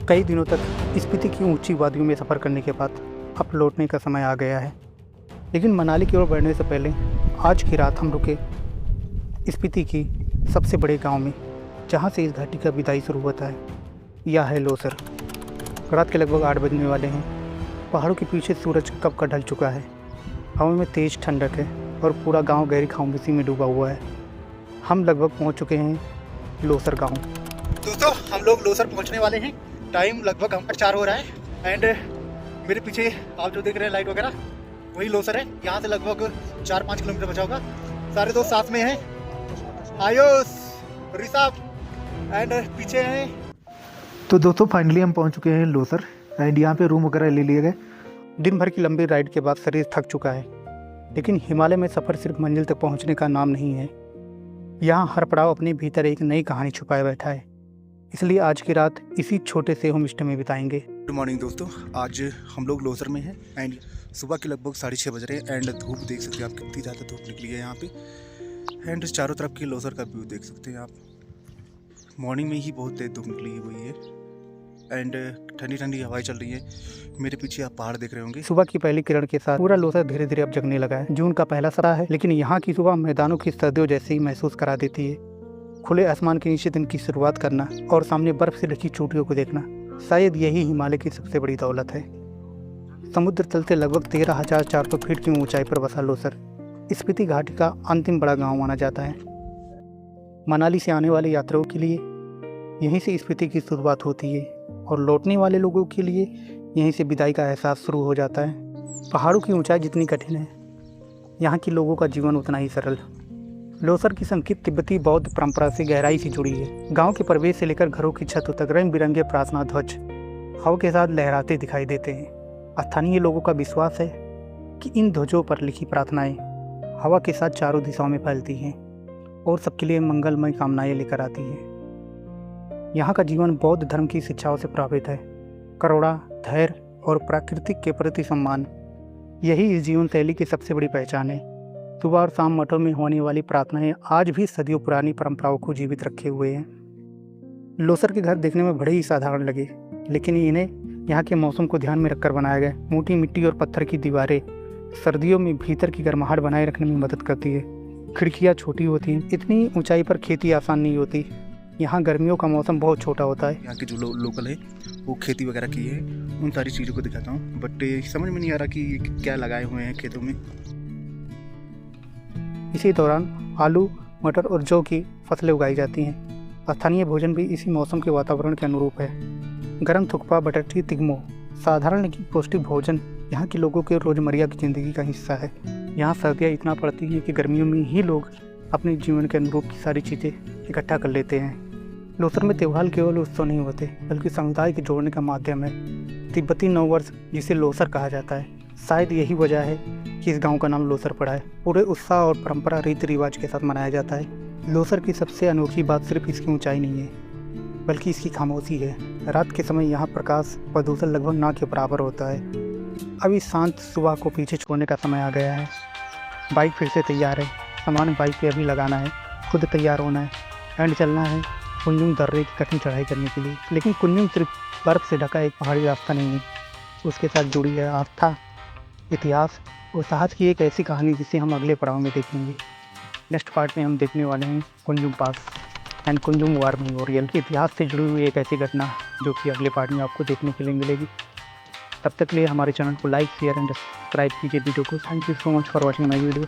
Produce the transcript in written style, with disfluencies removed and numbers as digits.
कई दिनों तक स्पीति की ऊंची वादियों में सफ़र करने के बाद अब लौटने का समय आ गया है। लेकिन मनाली की ओर बढ़ने से पहले आज की रात हम रुके स्पीति की सबसे बड़े गांव में, जहां से इस घाटी का विदाई शुरू होता है। यह है लोसर। रात के लगभग 8 बजने वाले हैं। पहाड़ों के पीछे सूरज कब का ढल चुका है। हवा में तेज़ ठंडक है और पूरा गांव गहरी खामोशी में डूबा हुआ है। हम लगभग पहुंच चुके हैं लोसर गांव। दोस्तों, हम लोग लोसर पहुंचने वाले हैं। टाइम लगभग हम 4 हो रहा है एंड मेरे पीछे आप जो देख रहे हैं लाइट वगैरह, वही लोसर है। यहाँ से लगभग 4-5 किलोमीटर बचा होगा। सारे दोस्त साथ में हैं, आयुष, ऋषभ एंड पीछे हैं। तो दोस्तों फाइनली हम पहुंच चुके हैं लोसर एंड यहाँ पे रूम वगैरह ले लिए गए। दिन भर की लंबी राइड के बाद शरीर थक चुका है, लेकिन हिमालय में सफ़र सिर्फ मंजिल तक पहुंचने का नाम नहीं है। यहाँ हर पड़ाव अपने भीतर एक नई कहानी छुपाए बैठा है। इसलिए आज की रात इसी छोटे से होम स्टे में बिताएंगे। गुड मॉर्निंग दोस्तों, आज हम लोग लोसर में हैं एंड सुबह के लगभग 6:30 बज रहे हैं एंड धूप देख सकते हैं आप, कितनी ज़्यादा धूप निकली है यहाँ पे। एंड चारों तरफ की लोसर का व्यू देख सकते हैं आप। मॉर्निंग में ही बहुत तेज धूप निकली हुई है एंड ठंडी ठंडी हवाएं चल रही है। मेरे पीछे आप पहाड़ देख रहे होंगे। सुबह की पहली किरण के साथ पूरा लोसर धीरे धीरे अब जगने लगा है। जून का पहला सप्ताह है, लेकिन यहाँ की सुबह मैदानों की सर्दियों जैसे ही महसूस करा देती है। खुले आसमान के नीचे दिन की शुरुआत करना और सामने बर्फ से ढकी चोटियों को देखना, शायद यही हिमालय की सबसे बड़ी दौलत है। समुद्र तल से लगभग 13,400 फीट की ऊंचाई पर बसा लोसर स्पीति घाटी का अंतिम बड़ा गांव माना जाता है। मनाली से आने वाले यात्रियों के लिए यहीं से स्पीति की शुरुआत होती है और लौटने वाले लोगों के लिए यहीं से विदाई का एहसास शुरू हो जाता है। पहाड़ों की ऊंचाई जितनी कठिन है, यहाँ के लोगों का जीवन उतना ही सरल। लोसर की संस्कृति तिब्बती बौद्ध परंपरा से गहराई से जुड़ी है। गांव के प्रवेश से लेकर घरों की छतों तक रंग बिरंगे प्रार्थना ध्वज हवा के साथ लहराते दिखाई देते हैं। स्थानीय लोगों का विश्वास है कि इन ध्वजों पर लिखी प्रार्थनाएं हवा के साथ चारों दिशाओं में फैलती हैं और सबके लिए मंगलमय कामनाएं लेकर आती हैं। यहाँ का जीवन बौद्ध धर्म की शिक्षाओं से प्रभावित है। करुणा, धैर्य और प्राकृतिक के प्रति सम्मान, यही इस जीवन शैली की सबसे बड़ी पहचान है। सुबह और शाम मठों में होने वाली प्रार्थनाएं आज भी सदियों पुरानी परंपराओं को जीवित रखे हुए हैं। लोसर के घर देखने में बड़े ही साधारण लगे, लेकिन इन्हें यहाँ के मौसम को ध्यान में रखकर बनाया गया। मोटी मिट्टी और पत्थर की दीवारें सर्दियों में भीतर की गर्माहट बनाए रखने में मदद करती है। खिड़कियाँ छोटी होती हैं। इतनी ऊंचाई पर खेती आसान नहीं होती। यहाँ गर्मियों का मौसम बहुत छोटा होता है। यहाँ के जो लोकल है वो खेती वगैरह की है, उन सारी चीज़ों को दिखाता हूँ, बट समझ में नहीं आ रहा कि ये क्या लगाए हुए हैं खेतों में। इसी दौरान आलू, मटर और जौ की फसलें उगाई जाती हैं। स्थानीय भोजन भी इसी मौसम के वातावरण के अनुरूप है। गरम थुक्पा, बटरटी, तिगमो, साधारण लेकिन पौष्टिक भोजन यहाँ के लोगों के रोज़मर्रा की ज़िंदगी का हिस्सा है। यहाँ सर्दियाँ इतना पड़ती हैं कि गर्मियों में ही लोग अपने जीवन के अनुरूप की सारी चीज़ें इकट्ठा कर लेते हैं। लोसर में त्यौहार केवल उत्सव नहीं होते, बल्कि समुदाय के जोड़ने का माध्यम है। तिब्बती नववर्ष, जिसे लोसर कहा जाता है, शायद यही वजह है कि इस गांव का नाम लोसर पड़ा है। पूरे उत्साह और परंपरा रीति रिवाज के साथ मनाया जाता है। लोसर की सबसे अनोखी बात सिर्फ इसकी ऊंचाई नहीं है, बल्कि इसकी खामोशी है। रात के समय यहाँ प्रकाश प्रदूषण लगभग ना के बराबर होता है। अब इस शांत सुबह को पीछे छोड़ने का समय आ गया है। बाइक फिर से तैयार है। सामान बाइक पे अभी लगाना है, खुद तैयार होना है एंड चलना है कुंजुम दर्रे की कठिन चढ़ाई करने के लिए। लेकिन कुंजुम सिर्फ बर्फ़ से ढका एक पहाड़ी रास्ता नहीं है, उसके साथ जुड़ी है आस्था, इतिहास और साहस की एक ऐसी कहानी जिसे हम अगले पड़ाव में देखेंगे। नेक्स्ट पार्ट में हम देखने वाले हैं कुंजुम पास एंड कुंजुम वार मेमोरियल। इतिहास से जुड़ी हुई एक ऐसी घटना जो कि अगले पार्ट में आपको देखने के लिए मिलेगी। तब तक के लिए हमारे चैनल को लाइक, शेयर एंड सब्सक्राइब कीजिए वीडियो को। Thank you so much for watching my video.